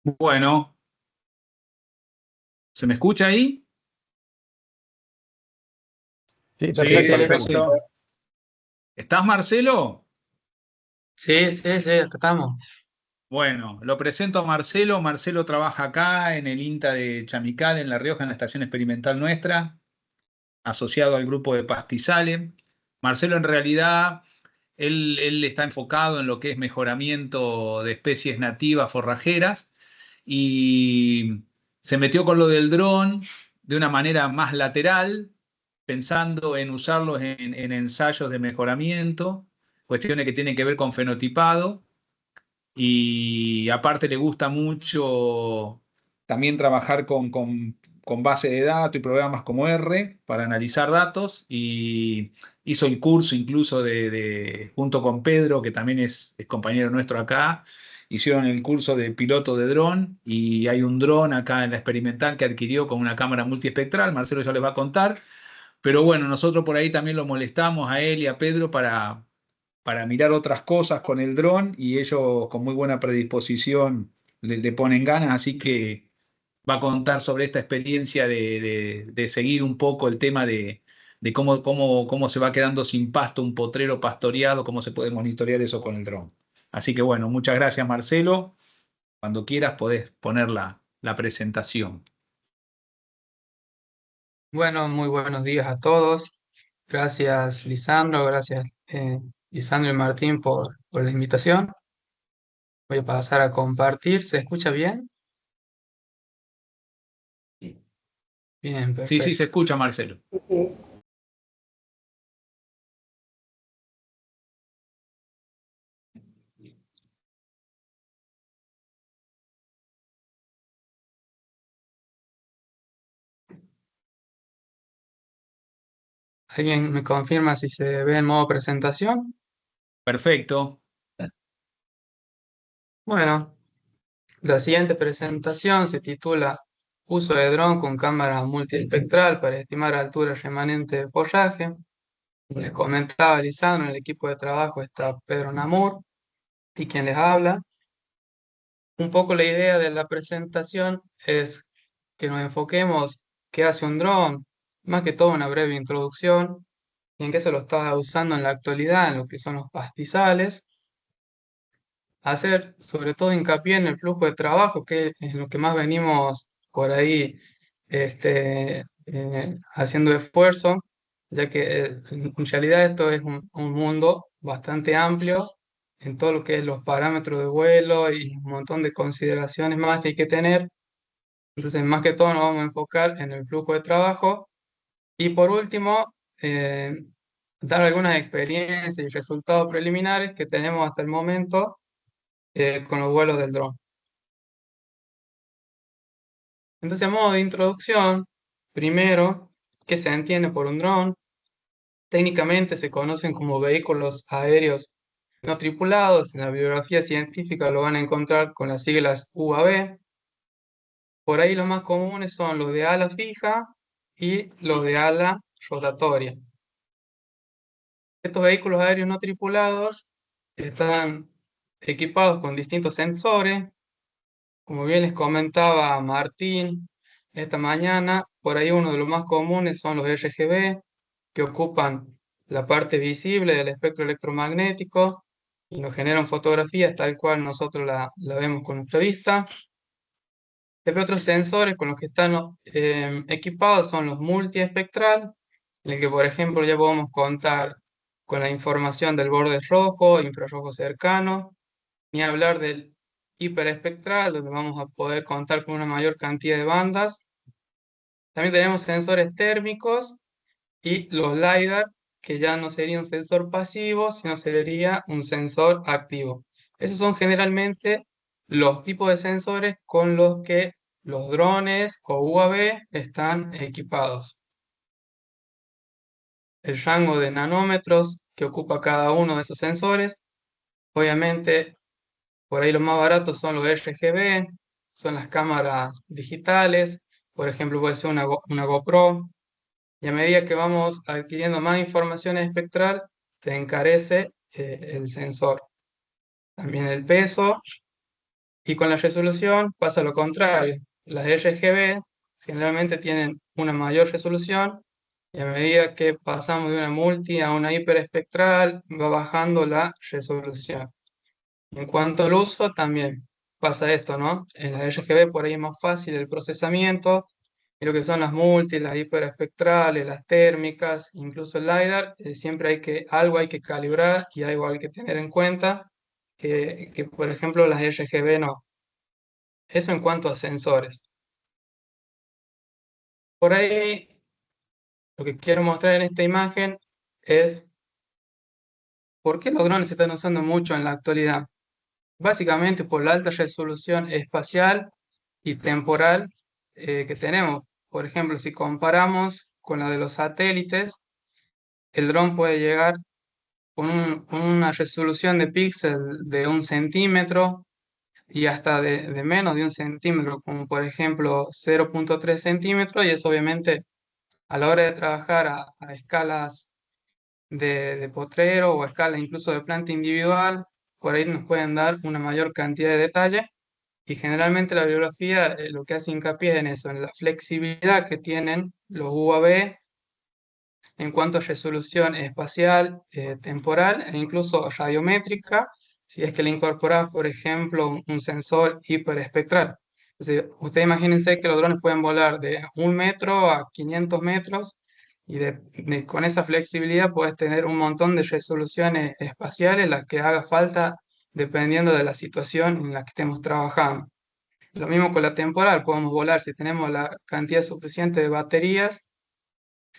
Bueno, ¿se me escucha ahí? Sí, Sí, Sí, perfecto, sí, Alejandro. perfecto. ¿Estás, Marcelo? sí, sí, sí, acá estamos. Bueno, lo presento a Marcelo. Marcelo trabaja acá en el INTA de Chamical, en La Rioja, en la estación experimental nuestra, asociado al grupo de Pastizales. Marcelo, en realidad, él está enfocado en lo que es mejoramiento de especies nativas forrajeras y se metió con lo del dron de una manera más lateral, pensando en usarlos en ensayos de mejoramiento, cuestiones que tienen que ver con fenotipado, y aparte le gusta mucho también trabajar con base de datos y programas como R para analizar datos, y hizo el curso incluso junto con Pedro, que también es compañero nuestro acá. Hicieron el curso de piloto de dron y hay un dron acá en la experimental que adquirió con una cámara multiespectral. Marcelo ya les va a contar. Pero bueno, nosotros por ahí también lo molestamos a él y a Pedro para mirar otras cosas con el dron, y ellos con muy buena predisposición le ponen ganas, así que va a contar sobre esta experiencia de seguir un poco el tema de cómo se va quedando sin pasto un potrero pastoreado, cómo se puede monitorear eso con el dron. Así que bueno, muchas gracias, Marcelo. Cuando quieras podés poner la presentación. Bueno, muy buenos días a todos. Gracias, Lisandro, gracias, Lisandro y Martín, por la invitación. Voy a pasar a compartir. ¿Se escucha bien? Bien, Sí, sí, se perfecto. escucha, Marcelo. ¿Alguien me confirma si se ve en modo presentación? Perfecto. Bueno, la siguiente presentación se titula Uso de dron con cámara multiespectral para estimar altura remanente de forraje. Les comentaba Lisandro, en el equipo de trabajo está Pedro Namur y quien les habla. Un poco la idea de la presentación es que nos enfoquemos qué hace un dron, más que todo una breve introducción y en qué se lo está usando en la actualidad, en lo que son los pastizales, hacer sobre todo hincapié en el flujo de trabajo, que es lo que más venimos por ahí haciendo esfuerzo, ya que en realidad esto es un mundo bastante amplio en todo lo que es los parámetros de vuelo y un montón de consideraciones más que hay que tener. Entonces, más que todo nos vamos a enfocar en el flujo de trabajo y por último, dar algunas experiencias y resultados preliminares que tenemos hasta el momento con los vuelos del dron. Entonces, a modo de introducción, primero, ¿qué se entiende por un dron? Técnicamente se conocen como vehículos aéreos no tripulados. En la bibliografía científica lo van a encontrar con las siglas UAV. Por ahí los más comunes son los de ala fija y los de ala rotatoria. Estos vehículos aéreos no tripulados están equipados con distintos sensores. Como bien les comentaba Martín esta mañana, por ahí uno de los más comunes son los RGB, que ocupan la parte visible del espectro electromagnético y nos generan fotografías tal cual nosotros la vemos con nuestra vista. Después otros sensores con los que están equipados son los multiespectral, en el que por ejemplo ya podemos contar con la información del borde rojo, infrarrojo cercano, ni hablar del hiperespectral, donde vamos a poder contar con una mayor cantidad de bandas. También tenemos sensores térmicos y los LiDAR, que ya no sería un sensor pasivo, sino sería un sensor activo. Esos son generalmente los tipos de sensores con los que los drones o UAV están equipados. El rango de nanómetros que ocupa cada uno de esos sensores, obviamente por ahí los más baratos son los RGB, son las cámaras digitales, por ejemplo puede ser una GoPro, y a medida que vamos adquiriendo más información espectral, se encarece el sensor. También el peso Y con la resolución pasa lo contrario. Las RGB generalmente tienen una mayor resolución y a medida que pasamos de una multi a una hiperespectral va bajando la resolución. En cuanto al uso, también pasa esto, ¿no? En las RGB por ahí es más fácil el procesamiento y lo que son las multi, las hiperespectrales, las térmicas, incluso el LiDAR, siempre algo hay que calibrar y algo hay que tener en cuenta que por ejemplo las RGB no. Eso en cuanto a sensores. Por ahí, lo que quiero mostrar en esta imagen es por qué los drones se están usando mucho en la actualidad. Básicamente por la alta resolución espacial y temporal que tenemos. Por ejemplo, si comparamos con la de los satélites, el dron puede llegar con una resolución de píxel de 1 centímetro y hasta de menos de 1 centímetro, como por ejemplo 0,3 centímetros, y eso obviamente a la hora de trabajar a escalas de potrero o a escala incluso de planta individual, por ahí nos pueden dar una mayor cantidad de detalle. Y generalmente la bibliografía lo que hace hincapié en eso, en la flexibilidad que tienen los UAV en cuanto a resolución espacial, temporal e incluso radiométrica, si es que le incorporas, por ejemplo, un sensor hiperespectral. Entonces, ustedes imagínense que los drones pueden volar de 1 metro a 500 metros y con esa flexibilidad puedes tener un montón de resoluciones espaciales, las que haga falta dependiendo de la situación en la que estemos trabajando. Lo mismo con la temporal, podemos volar si tenemos la cantidad suficiente de baterías.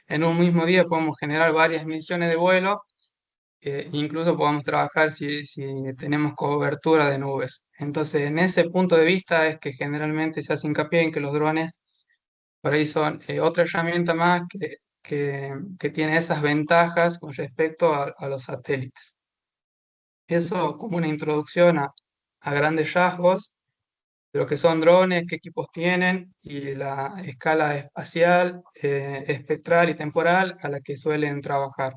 En un mismo día podemos generar varias misiones de vuelo, incluso podemos trabajar si tenemos cobertura de nubes. Entonces, en ese punto de vista es que generalmente se hace hincapié en que los drones por ahí son otra herramienta más que tiene esas ventajas con respecto a los satélites. Eso como una introducción a grandes rasgos de lo que son drones, qué equipos tienen y la escala espacial, espectral y temporal a la que suelen trabajar.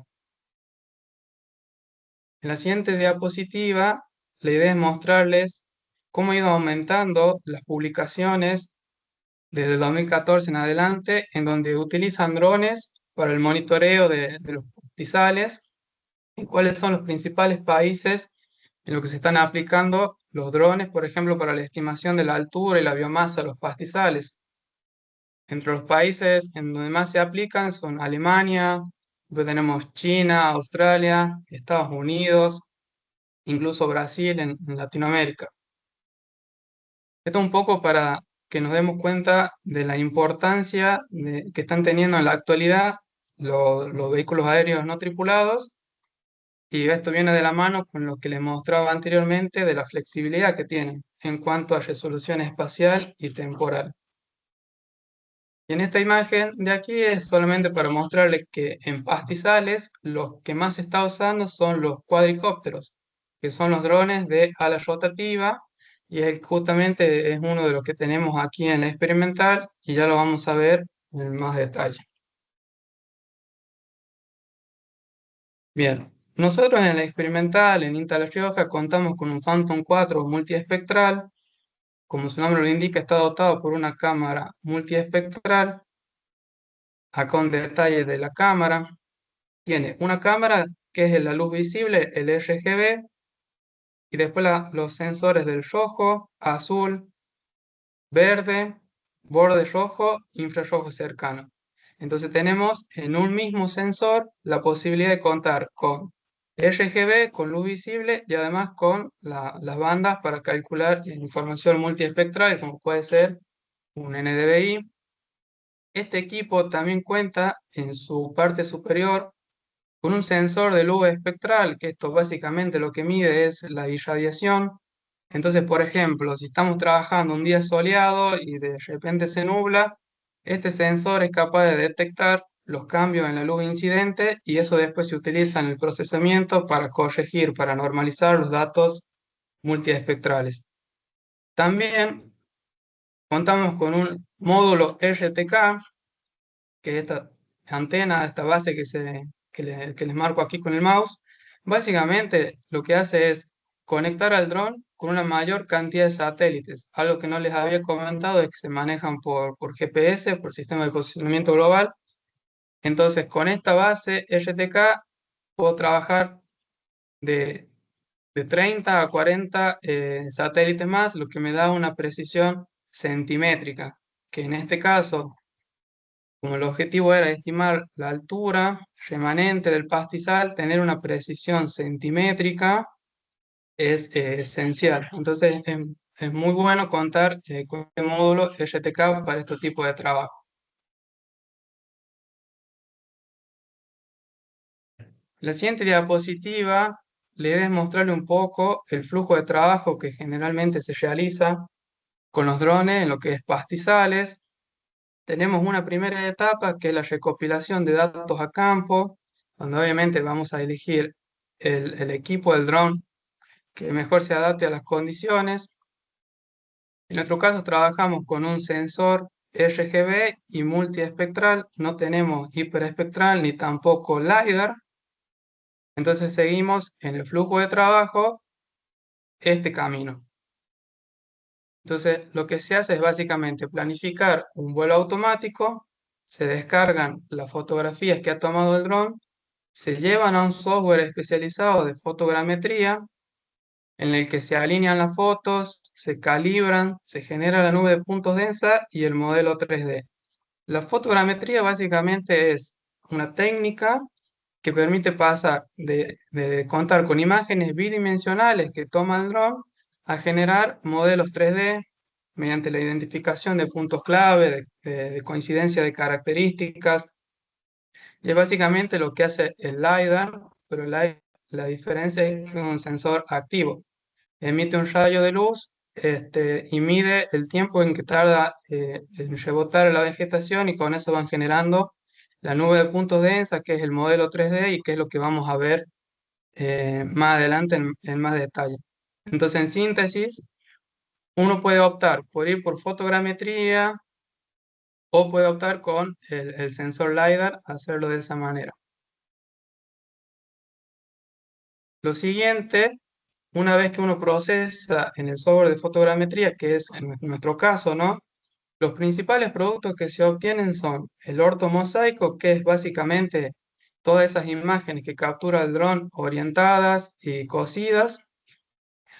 En la siguiente diapositiva, la idea es mostrarles cómo ha ido aumentando las publicaciones desde el 2014 en adelante, en donde utilizan drones para el monitoreo de los pastizales y cuáles son los principales países en los que se están aplicando los drones, por ejemplo, para la estimación de la altura y la biomasa de los pastizales. Entre los países en donde más se aplican son Alemania, luego tenemos China, Australia, Estados Unidos, incluso Brasil en Latinoamérica. Esto un poco para que nos demos cuenta de la importancia que están teniendo en la actualidad los vehículos aéreos no tripulados, y esto viene de la mano con lo que les mostraba anteriormente de la flexibilidad que tienen en cuanto a resolución espacial y temporal. Y en esta imagen de aquí es solamente para mostrarles que en pastizales los que más se está usando son los cuadricópteros, que son los drones de ala rotativa, y justamente es uno de los que tenemos aquí en la experimental y ya lo vamos a ver en más detalle. Bien, nosotros en la experimental en INTA La Rioja contamos con un Phantom 4 multiespectral. Como su nombre lo indica, está dotado por una cámara multiespectral. Acá un detalle de la cámara. Tiene una cámara que es la luz visible, el RGB, y después los sensores del rojo, azul, verde, borde rojo, infrarrojo cercano. Entonces tenemos en un mismo sensor la posibilidad de contar con RGB, con luz visible y además con las bandas para calcular información multiespectral, como puede ser un NDVI. Este equipo también cuenta en su parte superior con un sensor de luz espectral, que esto básicamente lo que mide es la irradiación. Entonces, por ejemplo, si estamos trabajando un día soleado y de repente se nubla, este sensor es capaz de detectar los cambios en la luz incidente y eso después se utiliza en el procesamiento para corregir, para normalizar los datos multiespectrales. También contamos con un módulo RTK, que es esta antena, esta base que les marco aquí con el mouse. Básicamente lo que hace es conectar al dron con una mayor cantidad de satélites. Algo que no les había comentado es que se manejan por GPS, por Sistema de Posicionamiento Global. Entonces, con esta base RTK puedo trabajar de, de 30 a 40 satélites más, lo que me da una precisión centimétrica, que en este caso, como el objetivo era estimar la altura remanente del pastizal, tener una precisión centimétrica es esencial. Entonces, es muy bueno contar con este módulo RTK para este tipo de trabajo. La siguiente diapositiva le debe mostrarle un poco el flujo de trabajo que generalmente se realiza con los drones en lo que es pastizales. Tenemos una primera etapa que es la recopilación de datos a campo, donde obviamente vamos a elegir el equipo del dron que mejor se adapte a las condiciones. En nuestro caso trabajamos con un sensor RGB y multiespectral, no tenemos hiperespectral ni tampoco LiDAR. Entonces seguimos en el flujo de trabajo este camino. Entonces lo que se hace es básicamente planificar un vuelo automático, se descargan las fotografías que ha tomado el dron, se llevan a un software especializado de fotogrametría en el que se alinean las fotos, se calibran, se genera la nube de puntos densa y el modelo 3D. La fotogrametría básicamente es una técnica que permite pasar de contar con imágenes bidimensionales que toma el dron a generar modelos 3D mediante la identificación de puntos clave, de coincidencia de características. Y es básicamente lo que hace el LiDAR, pero la diferencia es que es un sensor activo. Emite un rayo de luz y mide el tiempo en que tarda en rebotar la vegetación y con eso van generando la nube de puntos densa, que es el modelo 3D y que es lo que vamos a ver más adelante en más detalle. Entonces, en síntesis, uno puede optar por ir por fotogrametría o puede optar con el sensor LiDAR, hacerlo de esa manera. Lo siguiente, una vez que uno procesa en el software de fotogrametría, que es en nuestro caso, ¿no? Los principales productos que se obtienen son el ortomosaico, que es básicamente todas esas imágenes que captura el dron orientadas y cosidas.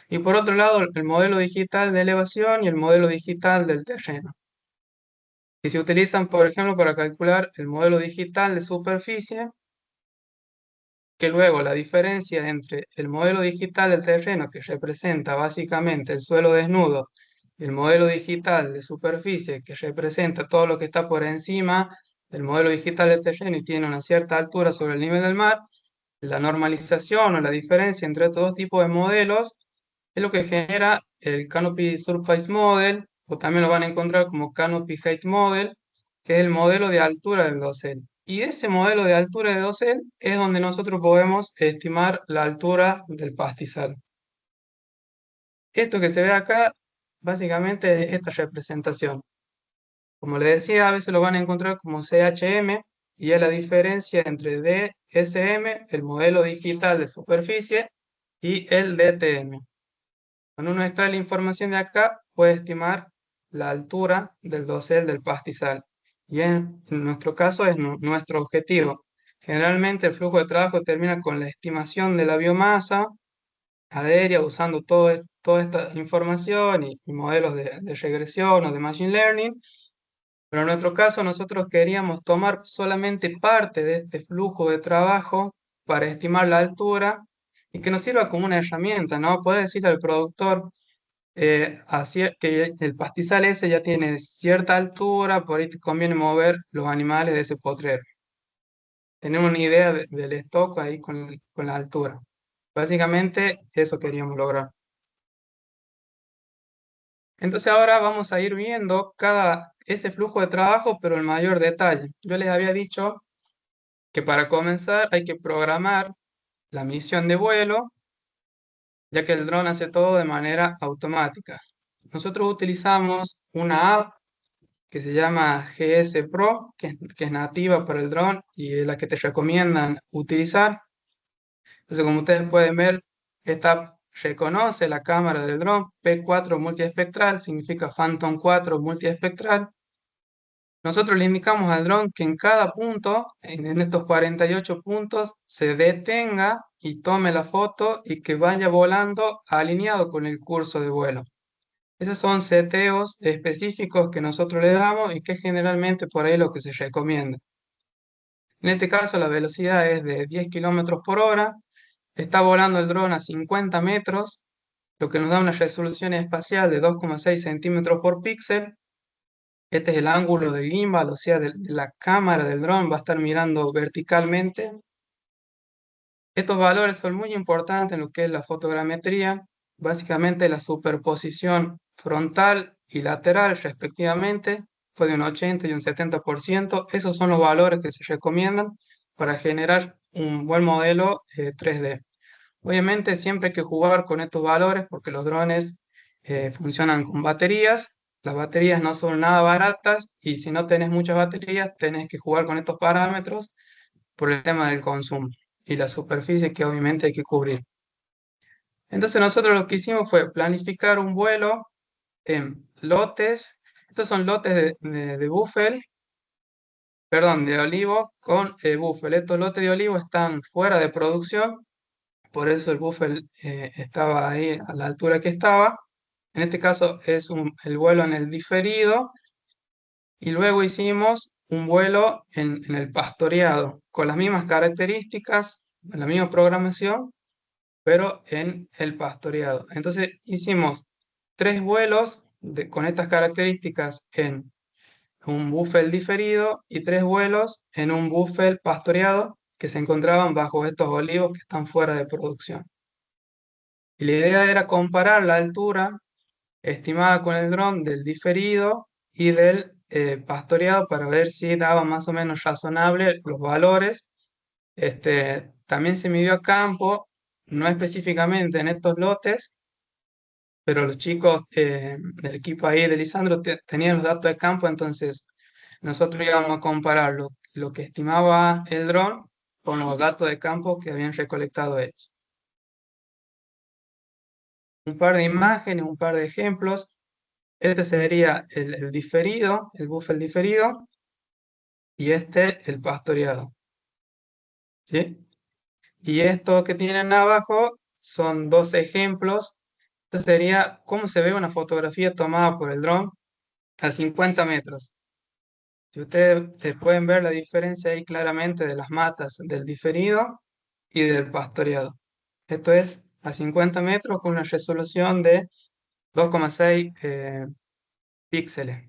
Y por otro lado, el modelo digital de elevación y el modelo digital del terreno, que se utilizan, por ejemplo, para calcular el modelo digital de superficie, que luego la diferencia entre el modelo digital del terreno, que representa básicamente el suelo desnudo, y el modelo digital de superficie, que representa todo lo que está por encima del modelo digital del terreno y tiene una cierta altura sobre el nivel del mar, la normalización o la diferencia entre estos dos tipos de modelos es lo que genera el Canopy Surface Model, o también lo van a encontrar como Canopy Height Model, que es el modelo de altura del dosel. Y ese modelo de altura de dosel es donde nosotros podemos estimar la altura del pastizal. Esto que se ve acá, básicamente es esta representación. Como les decía, a veces lo van a encontrar como CHM, y es la diferencia entre DSM, el modelo digital de superficie, y el DTM. Cuando uno extrae la información de acá, puede estimar la altura del dosel del pastizal. Y en nuestro caso es nuestro objetivo. Generalmente el flujo de trabajo termina con la estimación de la biomasa aérea usando toda esta información y modelos de regresión o de machine learning. Pero en nuestro caso nosotros queríamos tomar solamente parte de este flujo de trabajo para estimar la altura y que nos sirva como una herramienta, ¿no? Puede decirle al productor que el pastizal ese ya tiene cierta altura, por ahí te conviene mover los animales de ese potrero. Tener una idea del stock ahí con la altura. Básicamente eso queríamos lograr. Entonces ahora vamos a ir viendo ese flujo de trabajo, pero en mayor detalle. Yo les había dicho que para comenzar hay que programar la misión de vuelo, ya que el dron hace todo de manera automática. Nosotros utilizamos una app que se llama GS Pro, que es nativa para el dron y es la que te recomiendan utilizar. Entonces, como ustedes pueden ver, esta app reconoce la cámara del dron, P4 multiespectral, significa Phantom 4 multiespectral. Nosotros le indicamos al dron que en cada punto, en estos 48 puntos, se detenga y tome la foto y que vaya volando alineado con el curso de vuelo. Esos son seteos específicos que nosotros le damos y que generalmente por ahí lo que se recomienda. En este caso la velocidad es de 10 kilómetros por hora, está volando el dron a 50 metros, lo que nos da una resolución espacial de 2,6 centímetros por píxel. Este es el ángulo del gimbal, o sea, de la cámara del dron va a estar mirando verticalmente. Estos valores son muy importantes en lo que es la fotogrametría, básicamente la superposición frontal y lateral respectivamente fue de un 80 y un 70%. Esos son los valores que se recomiendan para generar un buen modelo 3D. Obviamente siempre hay que jugar con estos valores porque los drones funcionan con baterías. Las baterías no son nada baratas y si no tenés muchas baterías tenés que jugar con estos parámetros por el tema del consumo y la superficie que obviamente hay que cubrir. Entonces nosotros lo que hicimos fue planificar un vuelo en lotes. Estos son lotes de buffel, perdón, de olivo con buffel. Estos lotes de olivo están fuera de producción, por eso el buffel estaba ahí a la altura que estaba. En este caso es el vuelo en el diferido y luego hicimos un vuelo en el pastoreado con las mismas características, la misma programación, pero en el pastoreado. Entonces hicimos 3 vuelos con estas características en un buffel diferido y 3 vuelos en un buffel pastoreado que se encontraban bajo estos olivos que están fuera de producción. Y la idea era comparar la altura estimada con el dron del diferido y del pastoreado para ver si daba más o menos razonable los valores. También se midió a campo, no específicamente en estos lotes, pero los chicos del equipo ahí de Lisandro tenían los datos de campo, entonces nosotros íbamos a comparar lo que estimaba el dron con los datos de campo que habían recolectado ellos. Un par de imágenes, un par de ejemplos. Este sería el diferido, el buffel diferido, y este el pastoreado. ¿Sí? Y esto que tienen abajo son 2 ejemplos. Esto sería cómo se ve una fotografía tomada por el dron a 50 metros. Si ustedes pueden ver la diferencia ahí claramente de las matas del diferido y del pastoreado. Esto es a 50 metros con una resolución de 2,6 píxeles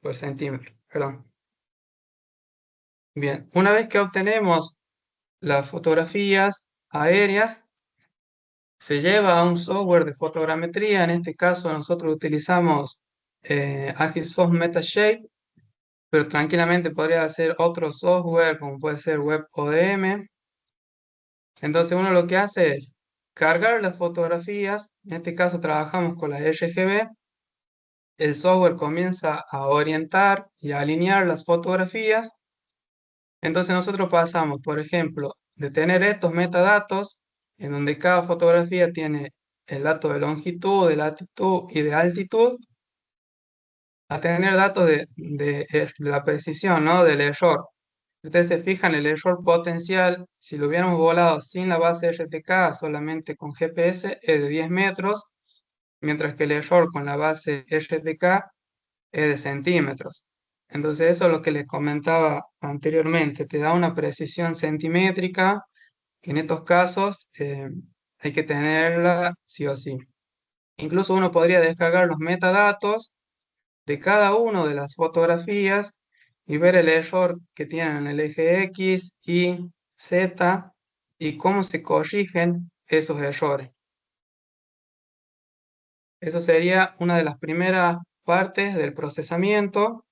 por centímetro. Perdón. Bien, una vez que obtenemos las fotografías aéreas, se lleva a un software de fotogrametría. En este caso nosotros utilizamos Agisoft Metashape, pero tranquilamente podría ser otro software como puede ser WebODM. Entonces uno lo que hace es cargar las fotografías. En este caso trabajamos con las RGB. El software comienza a orientar y a alinear las fotografías. Entonces nosotros pasamos, por ejemplo, de tener estos metadatos, en donde cada fotografía tiene el dato de longitud, de latitud y de altitud, a tener datos de la precisión, ¿no? Del error. Si ustedes se fijan, el error potencial, si lo hubiéramos volado sin la base RTK, solamente con GPS, es de 10 metros, mientras que el error con la base RTK es de centímetros. Entonces eso es lo que les comentaba anteriormente, te da una precisión centimétrica que en estos casos hay que tenerla sí o sí. Incluso uno podría descargar los metadatos de cada una de las fotografías y ver el error que tienen en el eje X, Y, Z y cómo se corrigen esos errores. Eso sería una de las primeras partes del procesamiento.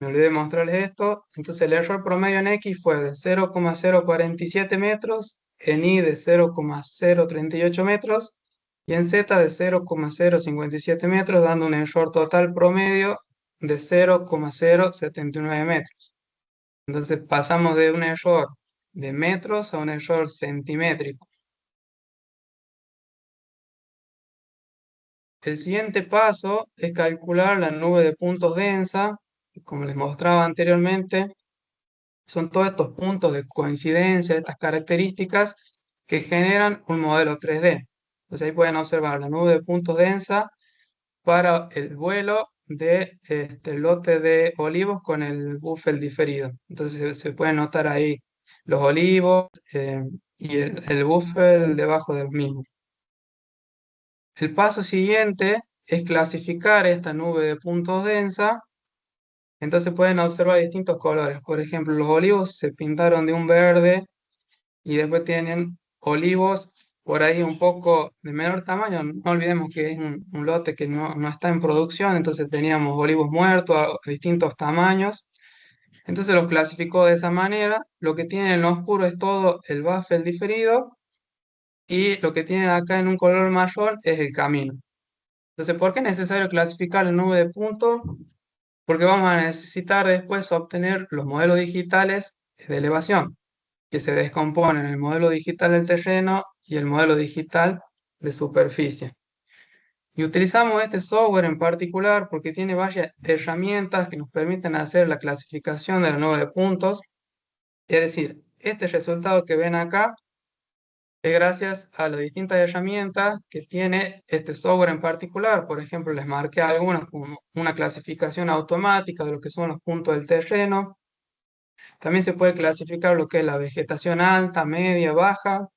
Me olvidé de mostrarles esto. Entonces el error promedio en X fue de 0,047 metros, en Y de 0,038 metros y en Z de 0,057 metros, dando un error total promedio de 0,079 metros. Entonces pasamos de un error de metros a un error centimétrico. El siguiente paso es calcular la nube de puntos densa. Como les mostraba anteriormente, son todos estos puntos de coincidencia, estas características que generan un modelo 3D. Entonces ahí pueden observar la nube de puntos densa para el vuelo de este lote de olivos con el buffet diferido. Entonces se pueden notar ahí los olivos y el buffet debajo del mismo. El paso siguiente es clasificar esta nube de puntos densa. Entonces pueden observar distintos colores. Por ejemplo, los olivos se pintaron de un verde y después tienen olivos por ahí un poco de menor tamaño. No olvidemos que es un lote que no está en producción, entonces teníamos olivos muertos a distintos tamaños. Entonces los clasificó de esa manera. Lo que tienen en lo oscuro es todo el buffer diferido y lo que tienen acá en un color marrón es el camino. Entonces, ¿por qué es necesario clasificar la nube de puntos? Porque vamos a necesitar después obtener los modelos digitales de elevación, que se descomponen el modelo digital del terreno y el modelo digital de superficie. Y utilizamos este software en particular porque tiene varias herramientas que nos permiten hacer la clasificación de la nube de puntos. Es decir, este resultado que ven acá es gracias a las distintas herramientas que tiene este software en particular. Por ejemplo, les marqué algunas como una clasificación automática de lo que son los puntos del terreno. También se puede clasificar lo que es la vegetación alta, media, baja.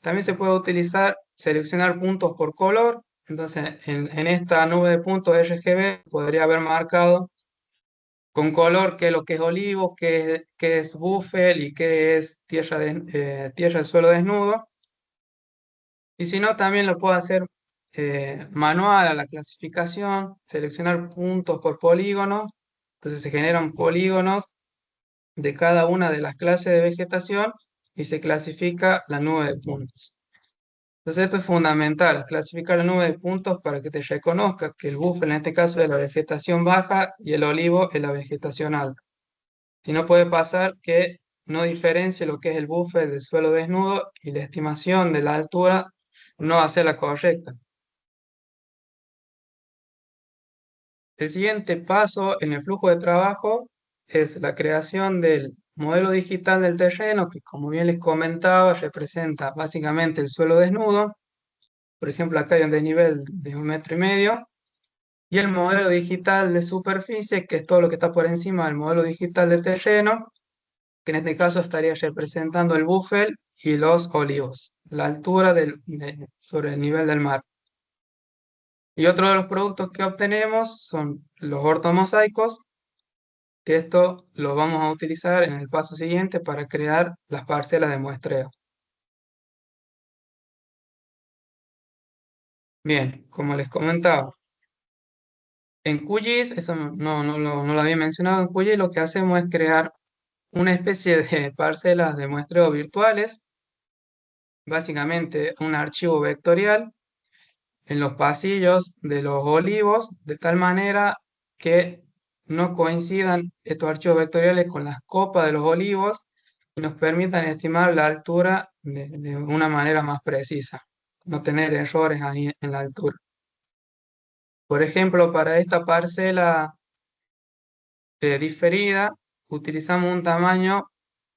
También se puede utilizar, seleccionar puntos por color. Entonces, en esta nube de puntos RGB podría haber marcado con color qué es lo que es olivo, qué es bufel y qué es tierra de suelo desnudo. Y si no, también lo puedo hacer manual a la clasificación, seleccionar puntos por polígono. Entonces se generan polígonos de cada una de las clases de vegetación y se clasifica la nube de puntos. Entonces esto es fundamental, clasificar la nube de puntos para que te reconozca que el buffer en este caso es la vegetación baja y el olivo es la vegetación alta. Si no, puede pasar que no diferencie lo que es el buffer del suelo desnudo y la estimación de la altura no va a ser la correcta. El siguiente paso en el flujo de trabajo es la creación del modelo digital del terreno, que como bien les comentaba, representa básicamente el suelo desnudo. Por ejemplo, acá hay un desnivel de 1,5 metros. Y el modelo digital de superficie, que es todo lo que está por encima del modelo digital de terreno, que en este caso estaría representando el buffer y los olivos, la altura sobre el nivel del mar. Y otro de los productos que obtenemos son los ortomosaicos, que esto lo vamos a utilizar en el paso siguiente para crear las parcelas de muestreo. Bien, como les comentaba, en QGIS, eso no lo había mencionado, en QGIS lo que hacemos es crear una especie de parcelas de muestreo virtuales, básicamente un archivo vectorial en los pasillos de los olivos, de tal manera que no coincidan estos archivos vectoriales con las copas de los olivos y nos permitan estimar la altura de una manera más precisa, no tener errores ahí en la altura. Por ejemplo, para esta parcela diferida, utilizamos un tamaño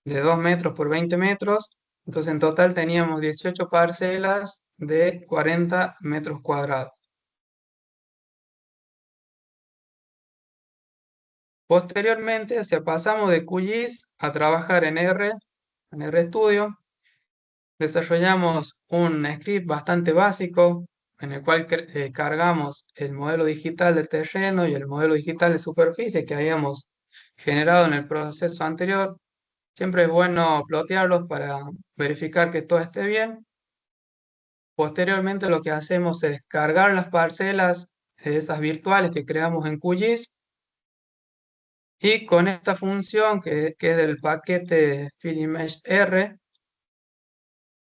de 2 metros por 20 metros, entonces en total teníamos 18 parcelas de 40 metros cuadrados. Posteriormente, se pasamos de QGIS a trabajar en RStudio. Desarrollamos un script bastante básico en el cual cargamos el modelo digital de terreno y el modelo digital de superficie que habíamos generado en el proceso anterior. Siempre es bueno plotearlos para verificar que todo esté bien. Posteriormente lo que hacemos es cargar las parcelas de esas virtuales que creamos en QGIS y con esta función que es del paquete FieldImageR,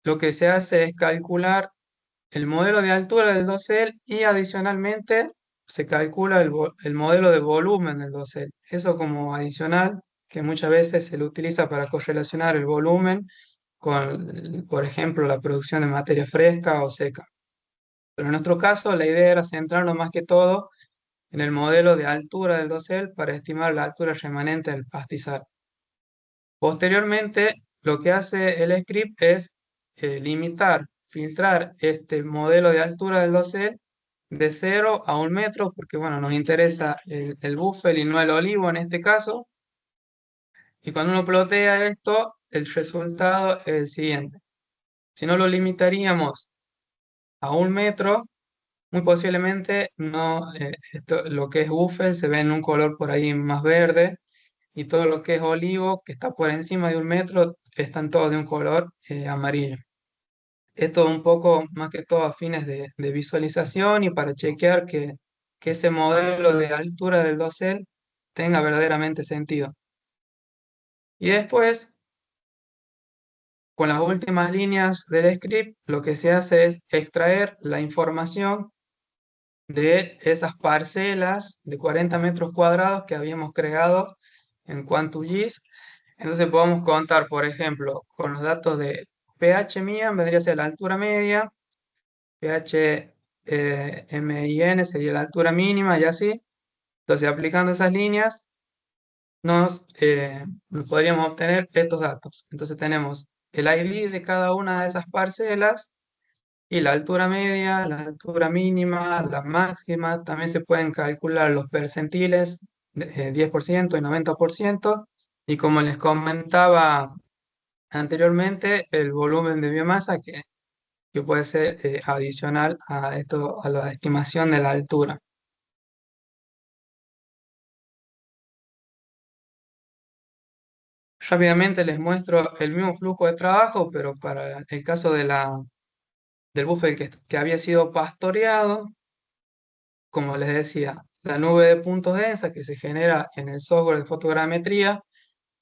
lo que se hace es calcular el modelo de altura del dosel y adicionalmente se calcula el modelo de volumen del dosel. Eso como adicional que muchas veces se lo utiliza para correlacionar el volumen con, por ejemplo, la producción de materia fresca o seca. Pero en nuestro caso, la idea era centrarnos más que todo en el modelo de altura del dosel para estimar la altura remanente del pastizal. Posteriormente, lo que hace el script es limitar, filtrar este modelo de altura del dosel de 0 a 1 metro, porque bueno, nos interesa el buffer y no el olivo en este caso. Y cuando uno plotea esto, el resultado es el siguiente. Si no lo limitaríamos a 1 metro, muy posiblemente no, lo que es buffer se ve en un color por ahí más verde, y todo lo que es olivo, que está por encima de 1 metro, están todos de un color amarillo. Esto un poco más que todo a fines de visualización y para chequear que ese modelo de altura del dosel tenga verdaderamente sentido. Y después, con las últimas líneas del script, lo que se hace es extraer la información de esas parcelas de 40 metros cuadrados que habíamos creado en QuantumGIS. Entonces podemos contar, por ejemplo, con los datos de pH MIA, vendría a ser la altura media, pH MIN sería la altura mínima y así. Entonces, aplicando esas líneas, nos podríamos obtener estos datos. Entonces tenemos el ID de cada una de esas parcelas y la altura media, la altura mínima, la máxima. También se pueden calcular los percentiles, de 10% y 90%. Y como les comentaba anteriormente, el volumen de biomasa que puede ser adicional a esto, a la estimación de la altura. Rápidamente les muestro el mismo flujo de trabajo, pero para el caso del buffer que había sido pastoreado, como les decía, la nube de puntos densa que se genera en el software de fotogrametría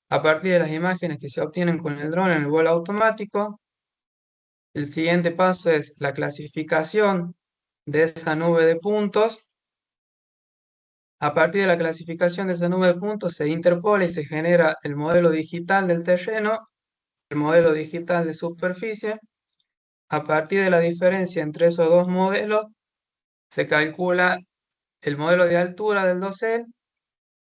a partir de las imágenes que se obtienen con el dron en el vuelo automático. El siguiente paso es la clasificación de esa nube de puntos. A partir de la clasificación de esa nube de puntos se interpola y se genera el modelo digital del terreno, el modelo digital de superficie. A partir de la diferencia entre esos dos modelos, se calcula el modelo de altura del dosel.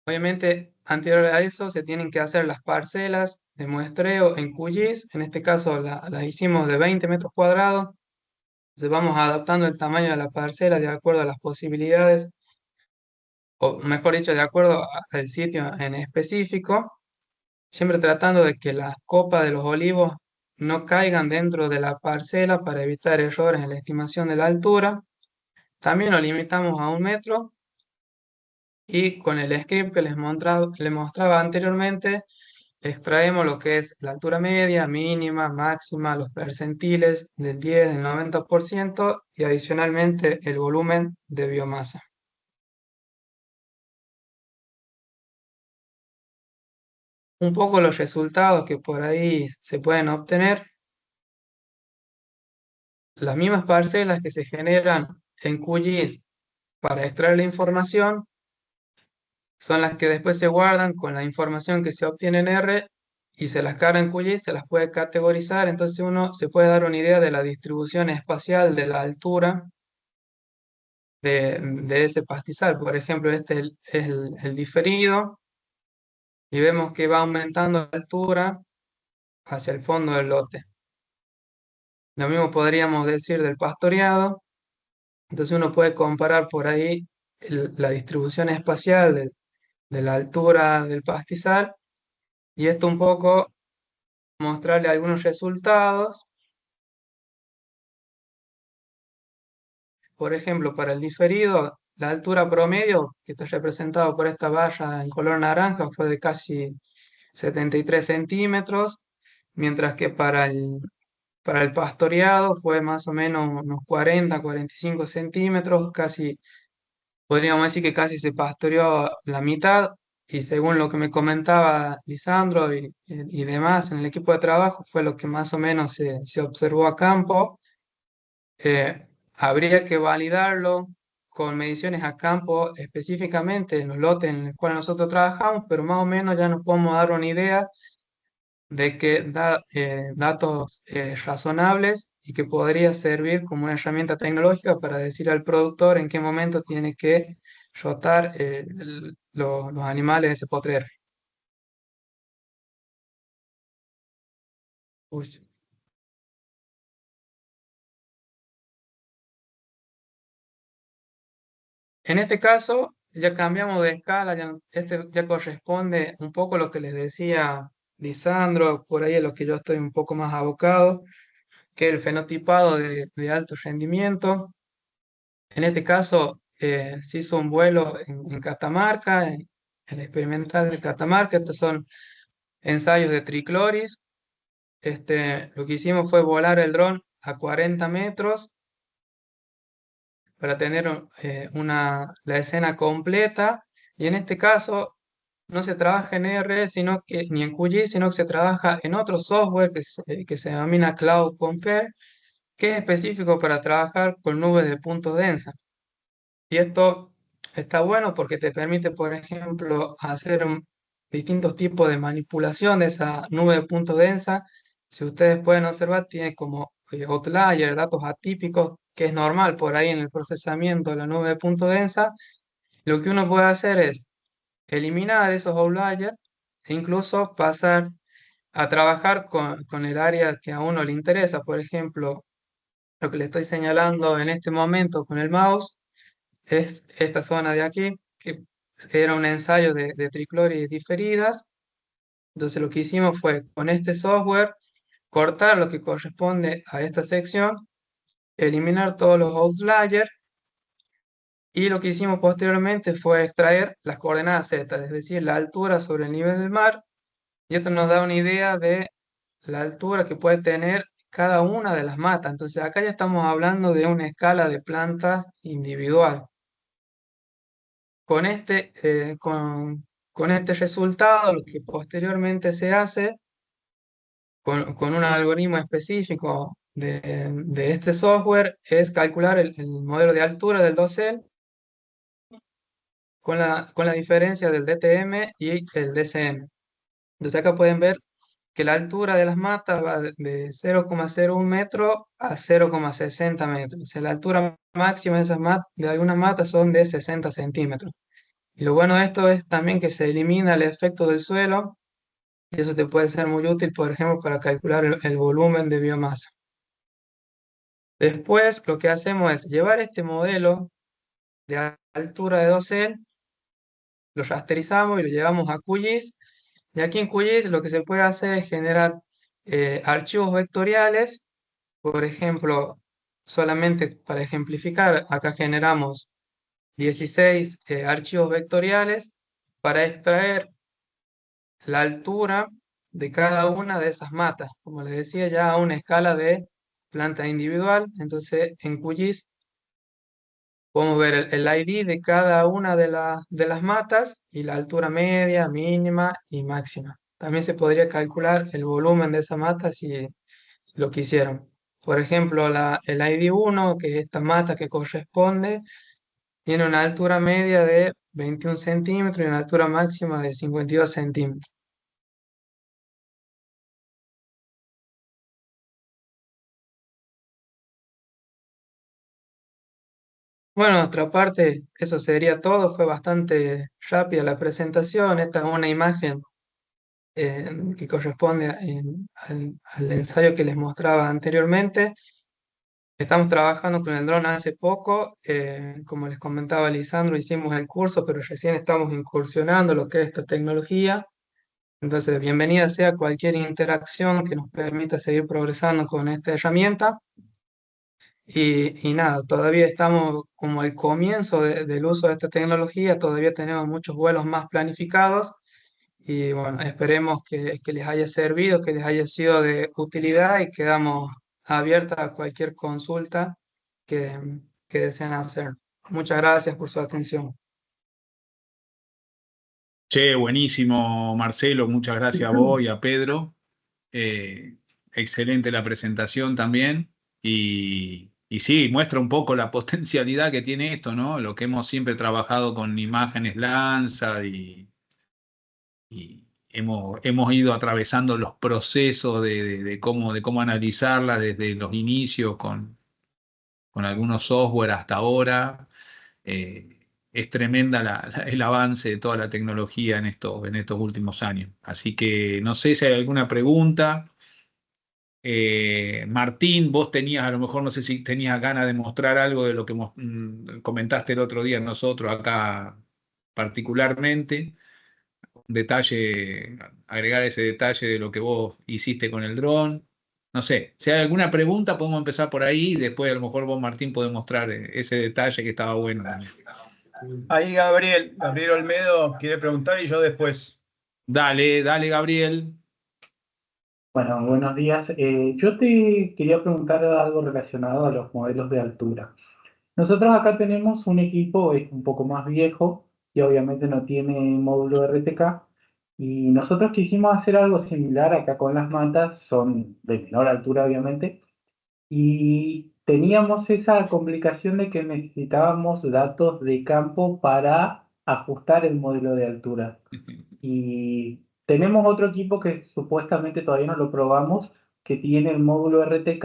Obviamente, anterior a eso, se tienen que hacer las parcelas de muestreo en QGIS. En este caso, las hicimos de 20 metros cuadrados. Entonces, vamos adaptando el tamaño de la parcela de acuerdo a las posibilidades, o mejor dicho, de acuerdo al sitio en específico, siempre tratando de que las copas de los olivos no caigan dentro de la parcela para evitar errores en la estimación de la altura. También lo limitamos a 1 metro y con el script que les mostraba anteriormente, extraemos lo que es la altura media, mínima, máxima, los percentiles del 10, del 90% y adicionalmente el volumen de biomasa. Un poco los resultados que por ahí se pueden obtener, las mismas parcelas que se generan en QGIS para extraer la información son las que después se guardan con la información que se obtiene en R y se las carga en QGIS, se las puede categorizar. Entonces uno se puede dar una idea de la distribución espacial de la altura de ese pastizal. Por ejemplo, este es el diferido y vemos que va aumentando la altura hacia el fondo del lote. Lo mismo podríamos decir del pastoreado. Entonces uno puede comparar por ahí la distribución espacial de la altura del pastizal y esto un poco mostrarle algunos resultados. Por ejemplo, para el diferido, la altura promedio, que está representado por esta barra en color naranja, fue de casi 73 centímetros, mientras que para el pastoreado fue más o menos unos 40, 45 centímetros, casi, podríamos decir que casi se pastoreó la mitad, y según lo que me comentaba Lisandro y demás en el equipo de trabajo, fue lo que más o menos se observó a campo. Habría que validarlo con mediciones a campo específicamente en los lotes en los cuales nosotros trabajamos, pero más o menos ya nos podemos dar una idea de que da datos razonables y que podría servir como una herramienta tecnológica para decir al productor en qué momento tiene que rotar los animales de ese potrero. Uy. En este caso, ya cambiamos de escala, ya, este ya corresponde un poco a lo que les decía Lisandro, por ahí es lo que yo estoy un poco más abocado, que es el fenotipado de alto rendimiento. En este caso, se hizo un vuelo en Catamarca, en el experimental de Catamarca. Estos son ensayos de tricloris. Lo que hicimos fue volar el dron a 40 metros para tener la escena completa. Y en este caso, no se trabaja en R, ni en QGIS, sino que se trabaja en otro software que se denomina Cloud Compare, que es específico para trabajar con nubes de puntos densas. Y esto está bueno porque te permite, por ejemplo, hacer distintos tipos de manipulación de esa nube de puntos densa. Si ustedes pueden observar, tiene como outlier, datos atípicos, que es normal por ahí en el procesamiento de la nube de puntos densa. Lo que uno puede hacer es eliminar esos outliers e incluso pasar a trabajar con el área que a uno le interesa. Por ejemplo, lo que le estoy señalando en este momento con el mouse es esta zona de aquí, que era un ensayo de tricloris diferidas. Entonces lo que hicimos fue con este software cortar lo que corresponde a esta sección, eliminar todos los outliers y lo que hicimos posteriormente fue extraer las coordenadas Z, es decir, la altura sobre el nivel del mar, y esto nos da una idea de la altura que puede tener cada una de las matas. Entonces acá ya estamos hablando de una escala de planta individual. Con con este resultado, lo que posteriormente se hace con un algoritmo específico de este software es calcular el modelo de altura del dosel con la diferencia del DTM y el DCM. Entonces acá pueden ver que la altura de las matas va de 0,01 metro a 0,60 metros. O sea, la altura máxima de algunas matas son de 60 centímetros. Y lo bueno de esto es también que se elimina el efecto del suelo y eso te puede ser muy útil, por ejemplo, para calcular el volumen de biomasa. Después lo que hacemos es llevar este modelo de altura de dosel, lo rasterizamos y lo llevamos a QGIS. Y aquí en QGIS lo que se puede hacer es generar archivos vectoriales. Por ejemplo, solamente para ejemplificar, acá generamos 16 archivos vectoriales para extraer la altura de cada una de esas matas, como les decía, ya a una escala de planta individual. Entonces, en QGIS podemos ver el ID de cada una de las matas y la altura media, mínima y máxima. También se podría calcular el volumen de esa mata si lo quisieran. Por ejemplo, el ID 1, que es esta mata que corresponde, tiene una altura media de 21 centímetros y una altura máxima de 52 centímetros. Bueno, otra parte, eso sería todo. Fue bastante rápida la presentación. Esta es una imagen que corresponde al ensayo que les mostraba anteriormente. Estamos trabajando con el dron hace poco. Como les comentaba Lisandro, hicimos el curso, pero recién estamos incursionando lo que es esta tecnología. Entonces, bienvenida sea cualquier interacción que nos permita seguir progresando con esta herramienta. Y nada, todavía estamos como al comienzo del uso de esta tecnología, todavía tenemos muchos vuelos más planificados y bueno, esperemos que les haya servido, que les haya sido de utilidad y quedamos abiertas a cualquier consulta que, que deseen hacer. Muchas gracias por su atención. Che, buenísimo, Marcelo, muchas gracias a vos y a Pedro. Excelente la presentación también. Y Y sí, muestra un poco la potencialidad que tiene esto, ¿no? Lo que hemos siempre trabajado con imágenes Landsat y hemos ido atravesando los procesos de cómo analizarla desde los inicios con algunos software hasta ahora. Es tremenda el avance de toda la tecnología en estos últimos años. Así que no sé si hay alguna pregunta. Martín, vos tenías, a lo mejor no sé si tenías ganas de mostrar algo de lo que comentaste el otro día nosotros acá particularmente. Un detalle, agregar ese detalle de lo que vos hiciste con el dron. No sé, si hay alguna pregunta podemos empezar por ahí y después a lo mejor vos, Martín, podés mostrar ese detalle que estaba bueno también. Ahí Gabriel Olmedo quiere preguntar y yo después. Dale, dale, Gabriel. Bueno, buenos días. Yo te quería preguntar algo relacionado a los modelos de altura. Nosotros acá tenemos un equipo, es un poco más viejo y obviamente no tiene módulo de RTK. Y nosotros quisimos hacer algo similar acá con las matas, son de menor altura obviamente, y teníamos esa complicación de que necesitábamos datos de campo para ajustar el modelo de altura. Y tenemos otro equipo que supuestamente todavía no lo probamos, que tiene el módulo RTK,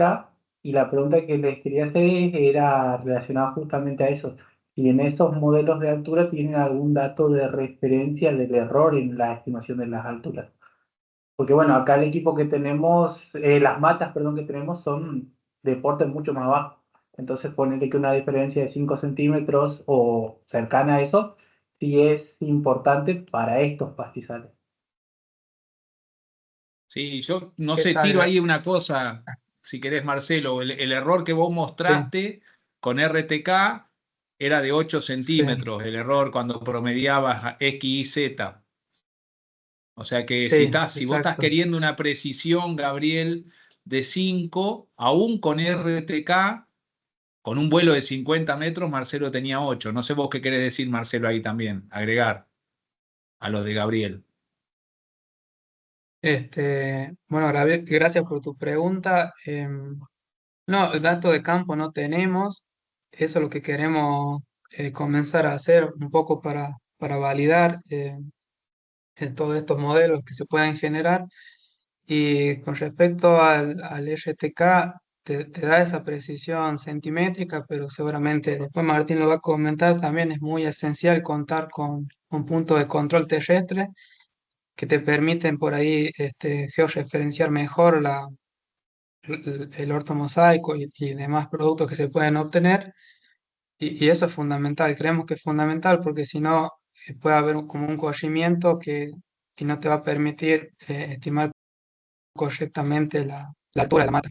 y la pregunta que les quería hacer era relacionada justamente a eso. Si en esos modelos de altura tienen algún dato de referencia del error en la estimación de las alturas. Porque bueno, acá el equipo que tenemos, las matas, perdón, que tenemos son de porte mucho más bajo. Entonces ponerle que una diferencia de 5 centímetros o cercana a eso, sí es importante para estos pastizales. Sí, yo no ¿Qué sé, tal, tiro ahí una cosa, si querés, Marcelo. El error que vos Sí, mostraste con RTK era de 8 sí, centímetros, el error cuando promediabas X y Z. O sea que sí, si vos estás exacto. queriendo una precisión, Gabriel, de 5, aún con RTK, con un vuelo de 50 metros, Marcelo tenía 8. No sé vos qué querés decir, Marcelo, ahí también, agregar a los de Gabriel. Bueno, gracias por tu pregunta. No, datos de campo no tenemos. Eso es lo que queremos comenzar a hacer un poco para validar todos estos modelos que se pueden generar. Y con respecto al RTK, te da esa precisión centimétrica, pero seguramente después Martín lo va a comentar. También es muy esencial contar con un punto de control terrestre que te permiten por ahí georreferenciar mejor el ortomosaico y demás productos que se pueden obtener. Y eso es fundamental, creemos que es fundamental porque si no puede haber como un corrimiento que no te va a permitir estimar correctamente la altura de la mata.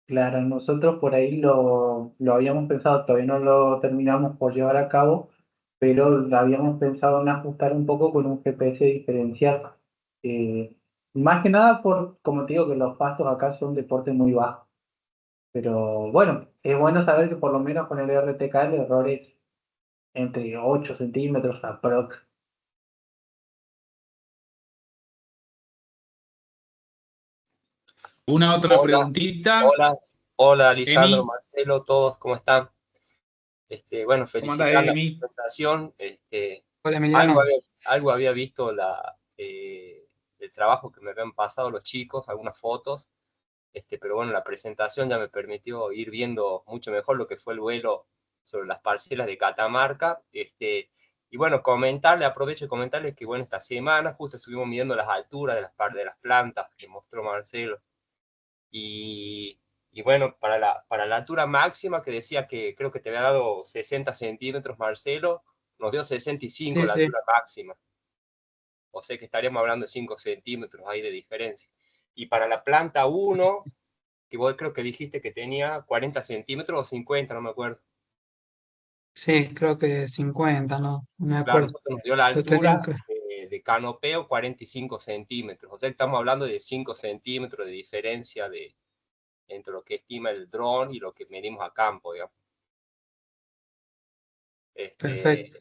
Claro, nosotros por ahí lo habíamos pensado, todavía no lo terminamos por llevar a cabo, pero lo habíamos pensado en ajustar un poco con un GPS diferencial. Eh, Más que nada como te digo, que los pastos acá son de porte muy bajo. Pero bueno, es bueno saber que por lo menos con el RTK el error es entre 8 centímetros aprox. Una otra Hola, preguntita, hola, hola, Lisandro, Emi. Marcelo, todos, ¿cómo están? Bueno, ¿Cómo andás, felicitar la Emi? presentación. Hola Algo Emiliano. había, algo había visto el trabajo que me habían pasado los chicos, algunas fotos, pero bueno, la presentación ya me permitió ir viendo mucho mejor lo que fue el vuelo sobre las parcelas de Catamarca. Y bueno, aprovecho de comentarles que bueno, esta semana justo estuvimos midiendo las alturas de las plantas que mostró Marcelo. Y, y bueno, para la altura máxima que decía que creo que te había dado 60 centímetros, Marcelo, nos dio 65 Sí, la sí, altura máxima. O sea que estaríamos hablando de 5 centímetros ahí de diferencia. Y para la planta uno que vos creo que dijiste que tenía 40 centímetros o 50, no me acuerdo. sí, creo que 50, no me Claro, acuerdo. nosotros nos dio la Lo tenía altura que... de canopeo 45 centímetros. O sea que estamos hablando de 5 centímetros de diferencia entre lo que estima el dron y lo que medimos a campo, digamos. Perfecto.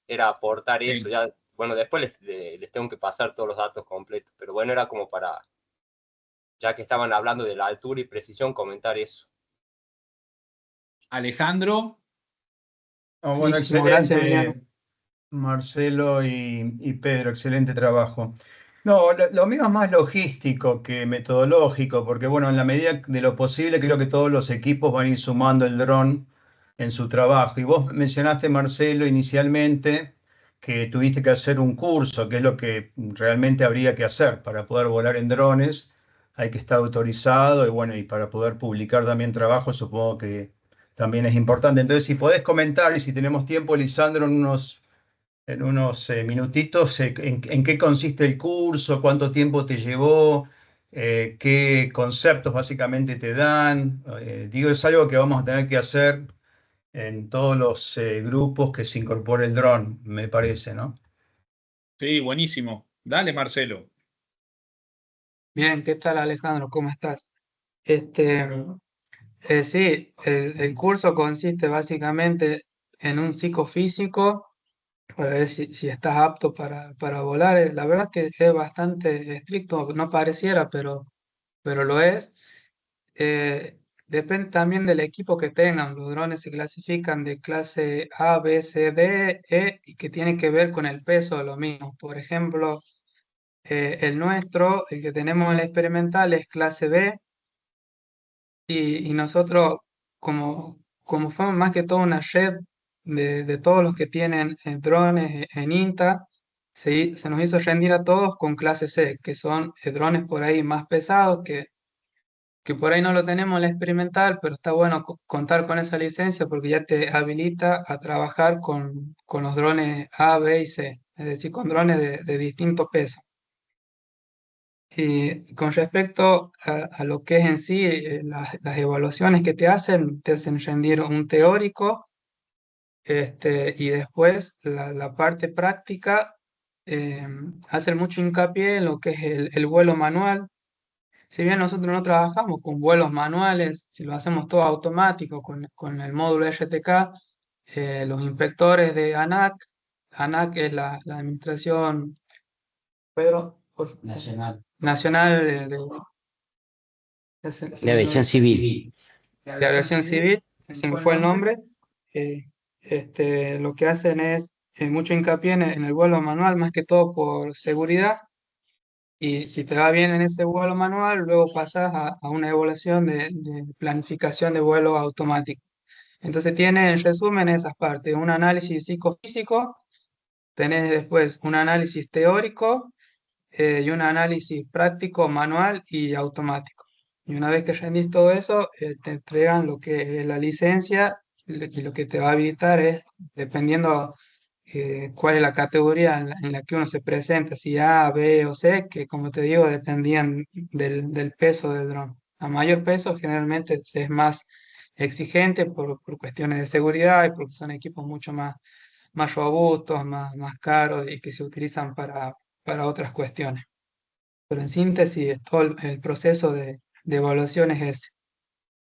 Era aportar eso, Sí. ya, bueno, después les tengo que pasar todos los datos completos, pero bueno, era como para, ya que estaban hablando de la altura y precisión, comentar eso. Alejandro. Bueno, Buenísimo, gracias, Emiliano. excelente, Marcelo y Pedro, excelente trabajo. No, lo mío es más logístico que metodológico, porque bueno, en la medida de lo posible creo que todos los equipos van a ir sumando el dron en su trabajo. Y vos mencionaste, Marcelo, inicialmente que tuviste que hacer un curso, que es lo que realmente habría que hacer para poder volar en drones. Hay que estar autorizado y bueno, y para poder publicar también trabajo, supongo que también es importante. Entonces, si podés comentar y si tenemos tiempo, Lisandro, en unos minutitos, en qué consiste el curso, cuánto tiempo te llevó, qué conceptos básicamente te dan. Digo, es algo que vamos a tener que hacer en todos los grupos que se incorpore el dron, me parece, ¿no? Sí, buenísimo. Dale, Marcelo. Bien, ¿qué tal, Alejandro? ¿Cómo estás? Este, sí, el curso consiste básicamente en un psicofísico para ver si estás apto para volar. La verdad que es bastante estricto, no pareciera, pero lo es. Depende también del equipo que tengan. Los drones se clasifican de clase A, B, C, D, E y que tienen que ver con el peso de lo mismo. Por ejemplo, el nuestro, el que tenemos en la experimental, es clase B y nosotros, como fuimos más que todo una red de todos los que tienen drones en INTA, se nos hizo rendir a todos con clase C, que son drones por ahí más pesados, que por ahí no lo tenemos en la experimental, pero está bueno contar con esa licencia porque ya te habilita a trabajar con los drones A, B y C, es decir, con drones de distinto peso. Y con respecto a lo que es en sí, las evaluaciones que te hacen rendir un teórico, y después la parte práctica, eh, hacen mucho hincapié en lo que es el vuelo manual. Si bien nosotros no trabajamos con vuelos manuales, si lo hacemos todo automático con el módulo RTK, los inspectores de ANAC, ANAC es la administración, Pedro, nacional De aviación civil. de aviación civil, se me fue el nombre. eh, lo que hacen es mucho hincapié en el vuelo manual, más que todo por seguridad. Y si te va bien en ese vuelo manual, luego pasas a una evaluación de planificación de vuelo automático. Entonces tiene en resumen esas partes, un análisis psicofísico, tenés después un análisis teórico y un análisis práctico, manual y automático. Y una vez que rendís todo eso, te entregan lo que es la licencia y lo que te va a habilitar es, dependiendo cuál es la categoría en la que uno se presenta, si A, B o C, que como te digo, dependían del peso del dron. A mayor peso generalmente se es más exigente por cuestiones de seguridad y porque son equipos mucho más robustos, más caros y que se utilizan para otras cuestiones. Pero en síntesis, todo el proceso de evaluación es ese.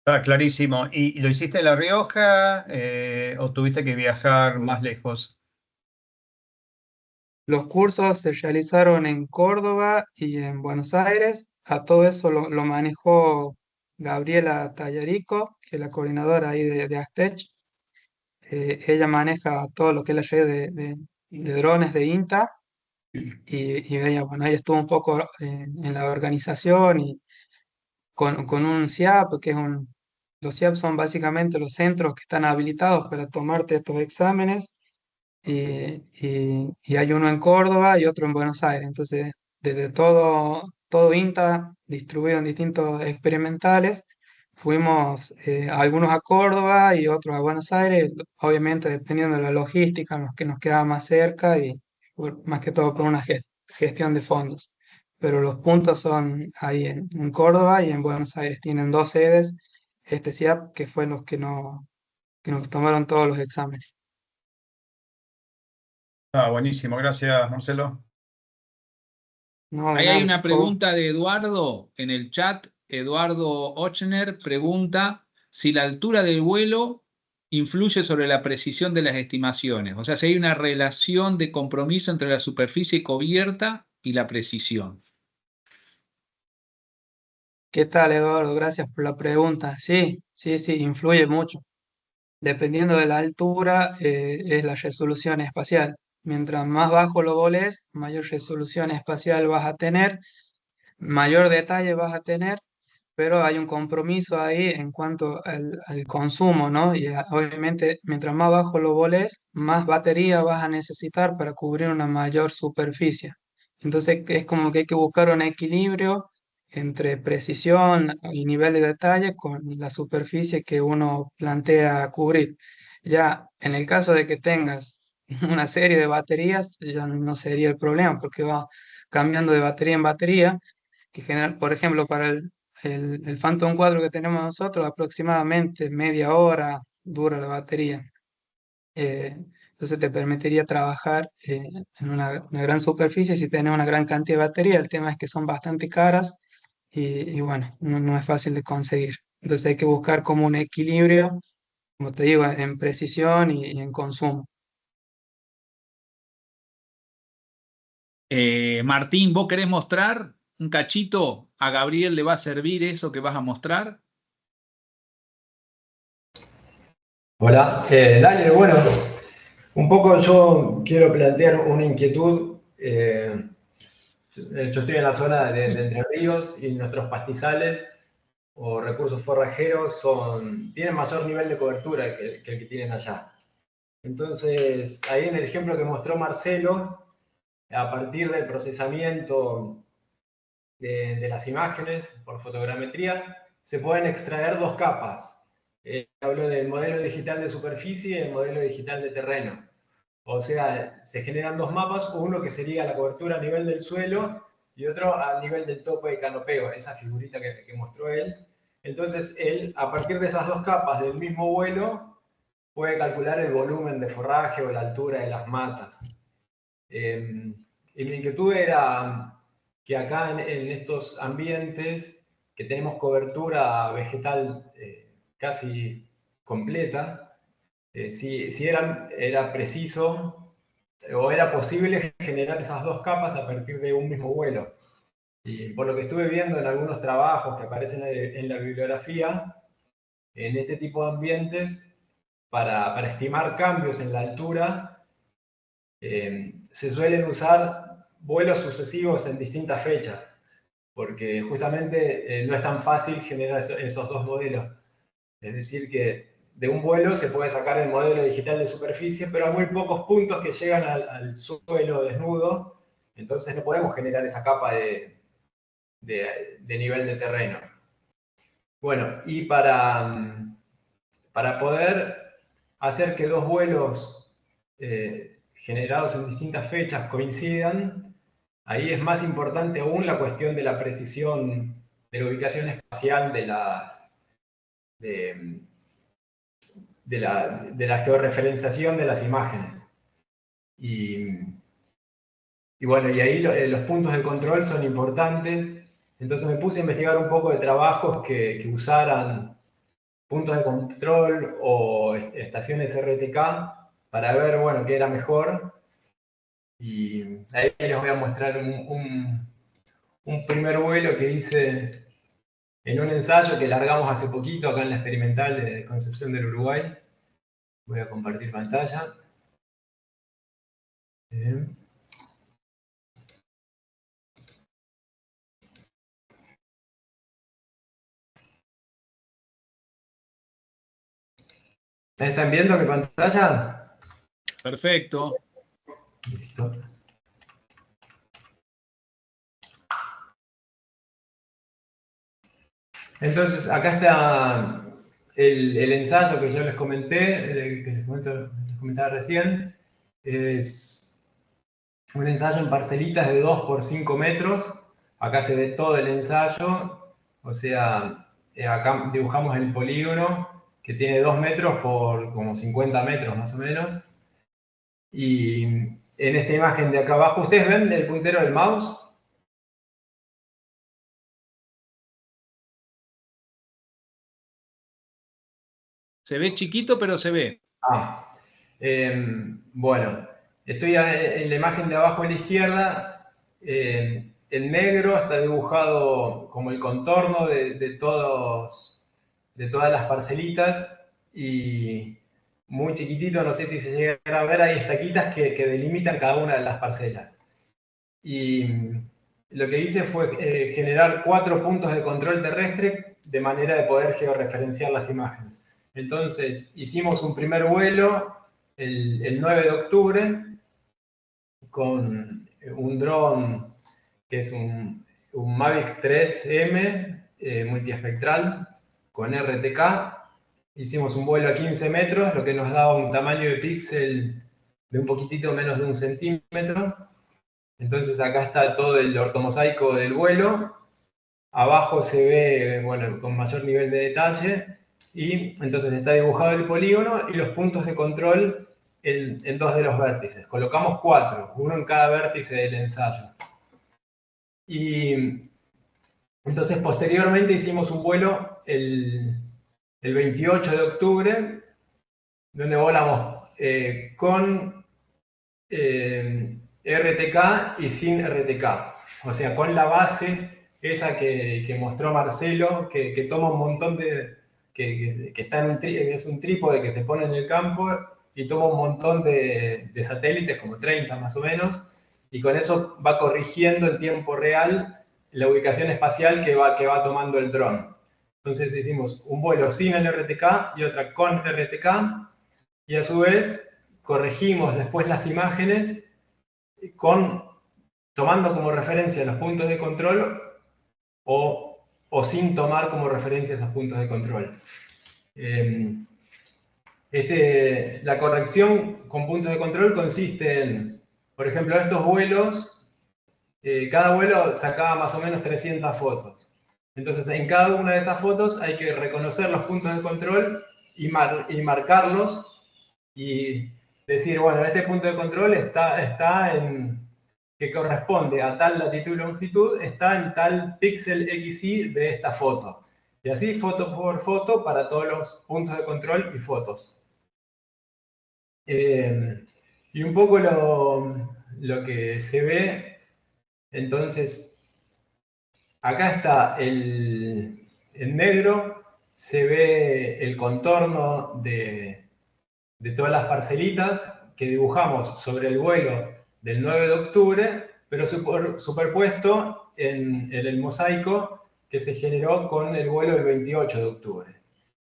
Está clarísimo. ¿Y lo hiciste en La Rioja o tuviste que viajar más lejos? Los cursos se realizaron en Córdoba y en Buenos Aires. A todo eso lo manejó Gabriela Tallarico, que es la coordinadora ahí de Astech. Ella maneja todo lo que es la red de drones de INTA y ella, bueno, ella estuvo un poco en la organización y con un CIAP, los CIAP son básicamente los centros que están habilitados para tomarte estos exámenes y hay uno en Córdoba y otro en Buenos Aires. Entonces, desde todo INTA, distribuido en distintos experimentales, fuimos algunos a Córdoba y otros a Buenos Aires, obviamente dependiendo de la logística, los que nos quedaba más cerca y más que todo por una gestión de fondos. Pero los puntos son ahí en Córdoba y en Buenos Aires. Tienen dos sedes, este CIAP, que fue los que nos tomaron todos los exámenes. Buenísimo, gracias, Marcelo. No, de Ahí hay nada, una por favor. pregunta de Eduardo en el chat. Eduardo Ochner pregunta si la altura del vuelo influye sobre la precisión de las estimaciones. O sea, si hay una relación de compromiso entre la superficie cubierta y la precisión. ¿Qué tal, Eduardo? Gracias por la pregunta. Sí, influye mucho. Dependiendo de la altura, es la resolución espacial. Mientras más bajo lo voles, mayor resolución espacial vas a tener, mayor detalle vas a tener, pero hay un compromiso ahí en cuanto al consumo, ¿no? Y obviamente, mientras más bajo lo voles, más batería vas a necesitar para cubrir una mayor superficie. Entonces, es como que hay que buscar un equilibrio entre precisión y nivel de detalle con la superficie que uno plantea cubrir. Ya en el caso de que tengas una serie de baterías, ya no sería el problema, porque va cambiando de batería en batería que general, por ejemplo, para el Phantom 4 que tenemos nosotros, aproximadamente media hora dura la batería. Entonces te permitiría trabajar en una gran superficie si tienes una gran cantidad de batería. El tema es que son bastante caras y bueno, no es fácil de conseguir. Entonces hay que buscar como un equilibrio, como te digo, en precisión y en consumo. Martín, ¿vos querés mostrar un cachito? ¿A Gabriel le va a servir eso que vas a mostrar? Hola, Dale, bueno, un poco yo quiero plantear una inquietud. Yo estoy en la zona de Entre Ríos y nuestros pastizales o recursos forrajeros tienen mayor nivel de cobertura que el que tienen allá. Entonces, ahí en el ejemplo que mostró Marcelo, a partir del procesamiento de las imágenes por fotogrametría, se pueden extraer dos capas. Hablo del modelo digital de superficie y el modelo digital de terreno. O sea, se generan dos mapas, uno que sería la cobertura a nivel del suelo y otro a nivel del tope de canopeo, esa figurita que mostró él. Entonces, él, a partir de esas dos capas del mismo vuelo, puede calcular el volumen de forraje o la altura de las matas. Y mi inquietud era que acá en estos ambientes que tenemos cobertura vegetal casi completa, si era preciso o era posible generar esas dos capas a partir de un mismo vuelo. Y por lo que estuve viendo en algunos trabajos que aparecen en la bibliografía, en este tipo de ambientes, para estimar cambios en la altura, se suelen usar vuelos sucesivos en distintas fechas, porque justamente no es tan fácil generar esos dos modelos. Es decir, que de un vuelo se puede sacar el modelo digital de superficie, pero hay muy pocos puntos que llegan al suelo desnudo, entonces no podemos generar esa capa de nivel de terreno. Bueno, y para poder hacer que dos vuelos generados en distintas fechas coincidan, ahí es más importante aún la cuestión de la precisión de la ubicación espacial de la georreferenciación de las imágenes. Y bueno, y ahí los puntos de control son importantes. Entonces me puse a investigar un poco de trabajos que usaran puntos de control o estaciones RTK para ver, bueno, qué era mejor. Y ahí les voy a mostrar un primer vuelo que hice en un ensayo que largamos hace poquito acá en la experimental de Concepción del Uruguay. Voy a compartir pantalla. Bien. ¿Están viendo mi pantalla? Perfecto. Listo. Entonces, acá está el ensayo que yo les comenté, que les comentaba recién. Es un ensayo en parcelitas de 2 por 5 metros. Acá se ve todo el ensayo. O sea, acá dibujamos el polígono que tiene 2 metros por como 50 metros más o menos. Y en esta imagen de acá abajo, ¿ustedes ven el puntero del mouse? Se ve chiquito, pero se ve. Bueno, estoy en la imagen de abajo a la izquierda. En negro está dibujado como el contorno de todas las parcelitas. Y muy chiquitito, no sé si se llegará a ver, hay estaquitas que delimitan cada una de las parcelas. Y lo que hice fue generar 4 puntos de control terrestre de manera de poder georreferenciar las imágenes. Entonces, hicimos un primer vuelo el 9 de octubre con un dron que es un Mavic 3M multiespectral con RTK. Hicimos un vuelo a 15 metros, lo que nos da un tamaño de píxel de un poquitito menos de 1 centímetro. Entonces acá está todo el ortomosaico del vuelo. Abajo se ve, bueno, con mayor nivel de detalle. Y entonces está dibujado el polígono y los puntos de control en 2 de los vértices. Colocamos 4, uno en cada vértice del ensayo. Y entonces posteriormente hicimos un vuelo el 28 de octubre, donde volamos con RTK y sin RTK. O sea, con la base esa que mostró Marcelo, que toma un montón de... que está en es un trípode que se pone en el campo y toma un montón de satélites, como 30 más o menos, y con eso va corrigiendo en tiempo real la ubicación espacial que va tomando el dron. Entonces hicimos un vuelo sin el RTK y otra con RTK, y a su vez corregimos después las imágenes tomando como referencia los puntos de control o sin tomar como referencia esos puntos de control. La corrección con puntos de control consiste en, por ejemplo, estos vuelos, cada vuelo sacaba más o menos 300 fotos. Entonces, en cada una de esas fotos hay que reconocer los puntos de control y marcarlos y decir, bueno, este punto de control está en, que corresponde a tal latitud y longitud, está en tal píxel XY de esta foto. Y así, foto por foto, para todos los puntos de control y fotos. Y un poco lo que se ve, entonces, acá está en negro, se ve el contorno de todas las parcelitas que dibujamos sobre el vuelo del 9 de octubre, pero superpuesto en el mosaico que se generó con el vuelo del 28 de octubre.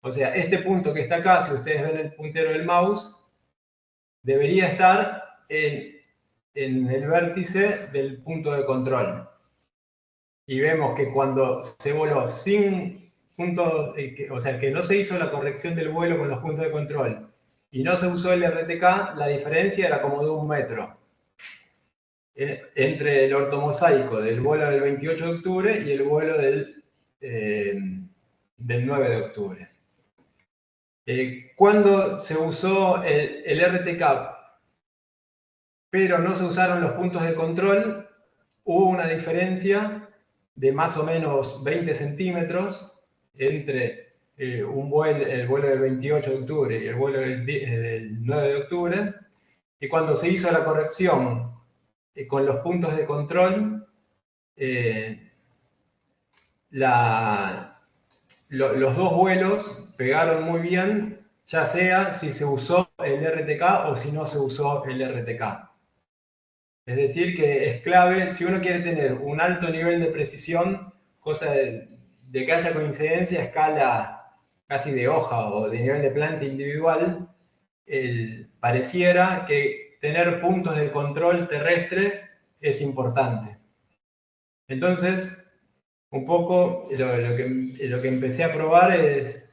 O sea, este punto que está acá, si ustedes ven el puntero del mouse, debería estar en el vértice del punto de control. Y vemos que cuando se voló sin puntos, o sea, que no se hizo la corrección del vuelo con los puntos de control y no se usó el RTK, la diferencia era como de 1 metro entre el ortomosaico del vuelo del 28 de octubre y el vuelo del 9 de octubre. Cuando se usó el RTK, pero no se usaron los puntos de control, hubo una diferencia de más o menos 20 centímetros entre el vuelo del 28 de octubre y el vuelo del 9 de octubre, y cuando se hizo la corrección con los puntos de control, los dos vuelos pegaron muy bien, ya sea si se usó el RTK o si no se usó el RTK. Es decir, que es clave, si uno quiere tener un alto nivel de precisión, cosa de que haya coincidencia a escala casi de hoja o de nivel de planta individual, pareciera que tener puntos de control terrestre es importante. Entonces, un poco lo que empecé a probar es,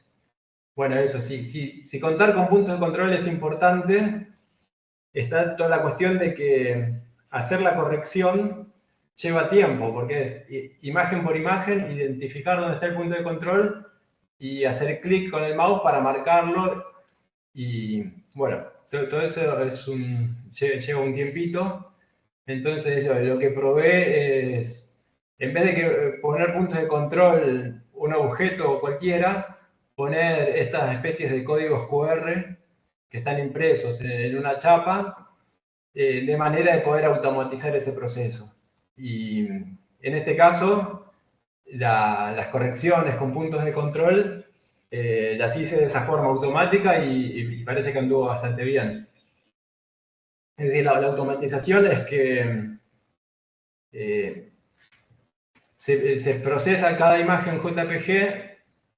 bueno, eso sí, si contar con puntos de control es importante, está toda la cuestión de que hacer la corrección lleva tiempo, porque es imagen por imagen, identificar dónde está el punto de control y hacer clic con el mouse para marcarlo. Y bueno, todo eso lleva un tiempito. Entonces lo que probé es, en vez de poner puntos de control un objeto o cualquiera, poner estas especies de códigos QR que están impresos en una chapa, de manera de poder automatizar ese proceso. Y en este caso, las correcciones con puntos de control las hice de esa forma automática y parece que anduvo bastante bien. Es decir, la automatización es que se procesa cada imagen JPG,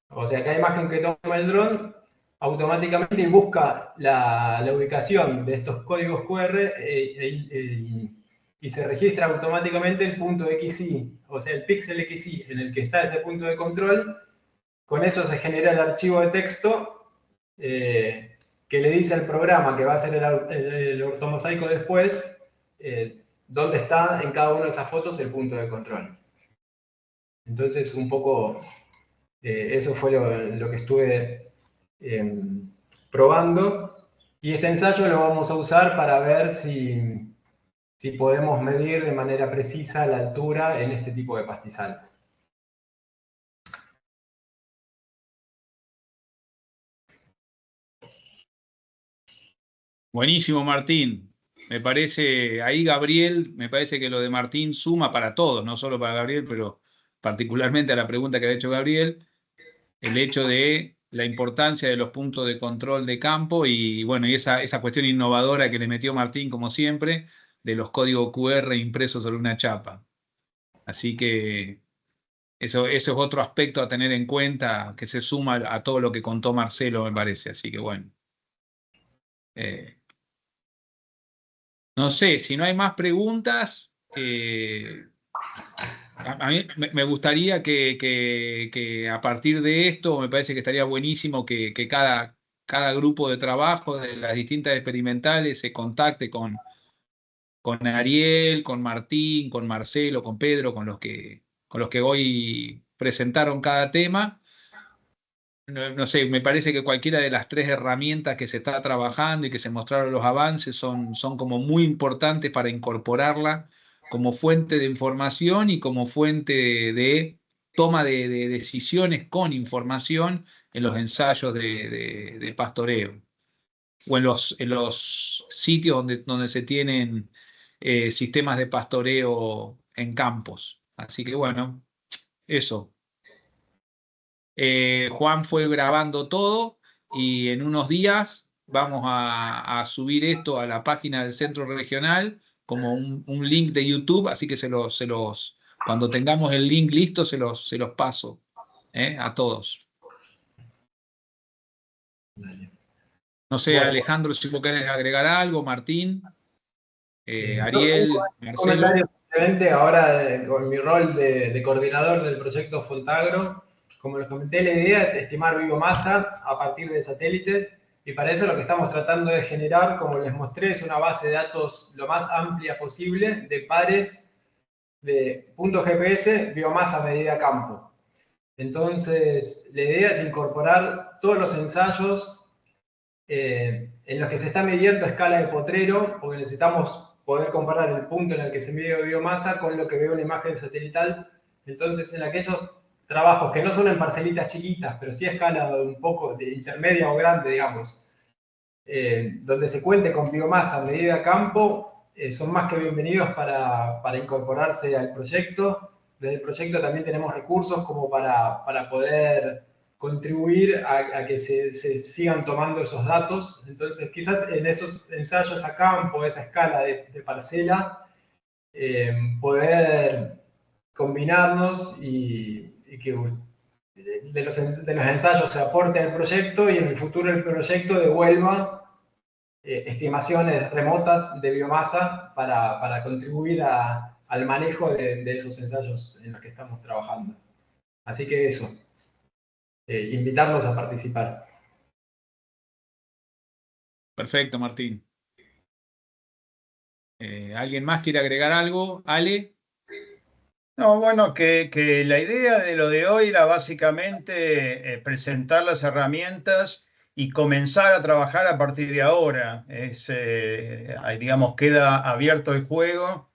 o sea, cada imagen que toma el dron, automáticamente y busca la ubicación de estos códigos QR y se registra automáticamente el punto XY, o sea, el píxel XY en el que está ese punto de control. Con eso se genera el archivo de texto que le dice al programa que va a hacer el ortomosaico después, dónde está en cada una de esas fotos el punto de control. Entonces, un poco eso fue lo que estuve probando. Y este ensayo lo vamos a usar para ver si podemos medir de manera precisa la altura en este tipo de pastizales. Buenísimo, Martín. Me parece, ahí Gabriel, me parece que lo de Martín suma para todos, no solo para Gabriel, pero particularmente a la pregunta que ha hecho Gabriel, el hecho de la importancia de los puntos de control de campo y bueno, y esa cuestión innovadora que le metió Martín, como siempre, de los códigos QR impresos sobre una chapa. Así que eso es otro aspecto a tener en cuenta que se suma a todo lo que contó Marcelo, me parece. Así que bueno. No sé, si no hay más preguntas, a mí me gustaría que a partir de esto, me parece que estaría buenísimo que cada grupo de trabajo de las distintas experimentales se contacte con Ariel, con Martín, con Marcelo, con Pedro, con los que hoy presentaron cada tema. No sé, me parece que cualquiera de las tres herramientas que se está trabajando y que se mostraron los avances son como muy importantes para incorporarla como fuente de información y como fuente de toma de decisiones con información en los ensayos de pastoreo o en los sitios donde se tienen sistemas de pastoreo en campos. Así que bueno, eso. Juan fue grabando todo y en unos días vamos a subir esto a la página del Centro Regional como un link de YouTube, así que cuando tengamos el link listo se los paso a todos. No sé, Bueno, Alejandro, si vos querés agregar algo, Martín, un Ariel, Marcelo. comentario simplemente ahora con mi rol de coordinador del proyecto Fontagro. Como les comenté, la idea es estimar biomasa a partir de satélites y para eso lo que estamos tratando de generar, como les mostré, es una base de datos lo más amplia posible de pares de puntos GPS, biomasa medida campo. Entonces, la idea es incorporar todos los ensayos en los que se está midiendo a escala de potrero, porque necesitamos poder comparar el punto en el que se mide biomasa con lo que ve una imagen satelital. Entonces, en aquellos trabajos que no son en parcelitas chiquitas, pero sí a escala un poco de intermedia o grande, digamos, donde se cuente con biomasa medida a campo, son más que bienvenidos para incorporarse al proyecto. Desde el proyecto también tenemos recursos como para poder contribuir a que se sigan tomando esos datos. Entonces, quizás en esos ensayos a campo, esa escala de parcela, poder combinarnos y que de los ensayos se aporte al proyecto y en el futuro el proyecto devuelva estimaciones remotas de biomasa para contribuir al manejo de esos ensayos en los que estamos trabajando. Así que eso, invitarlos a participar. Perfecto, Martín. ¿Alguien más quiere agregar algo? Ale. No, bueno, que la idea de lo de hoy era básicamente presentar las herramientas y comenzar a trabajar a partir de ahora. Ahí, digamos, queda abierto el juego.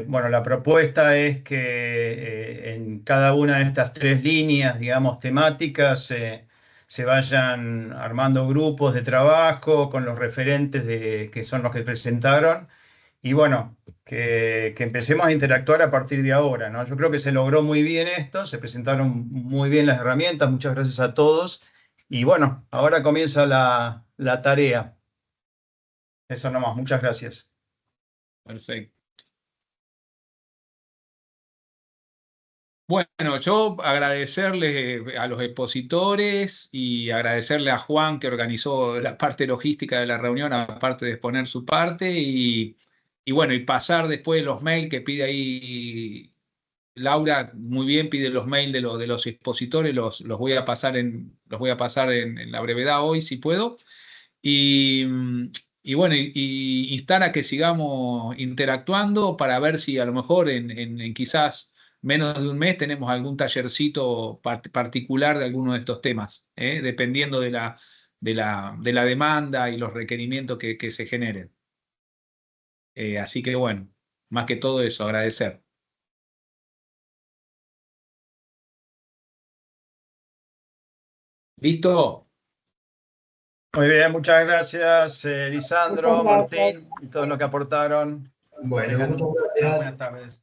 Bueno, la propuesta es que en cada una de estas tres líneas, digamos, temáticas, se vayan armando grupos de trabajo con los referentes que son los que presentaron. Y bueno, que empecemos a interactuar a partir de ahora, ¿no? Yo creo que se logró muy bien esto, se presentaron muy bien las herramientas, muchas gracias a todos. Y bueno, ahora comienza la tarea. Eso nomás, muchas gracias. Perfecto. Bueno, yo agradecerle a los expositores y agradecerle a Juan que organizó la parte logística de la reunión, aparte de exponer su parte, y bueno, y pasar después los mails que pide ahí Laura, muy bien, pide los mails de los expositores, los voy a pasar en la brevedad hoy, si puedo. Y, y bueno, y instar a que sigamos interactuando para ver si a lo mejor en quizás menos de un mes tenemos algún tallercito particular de alguno de estos temas, dependiendo de la demanda y los requerimientos que se generen. Así que bueno, más que todo eso, agradecer. ¿Listo? Muy bien, muchas gracias, Lisandro, Muchas gracias. Martín y todos los que aportaron. Bueno, Tengan muchas gracias. buenas tardes.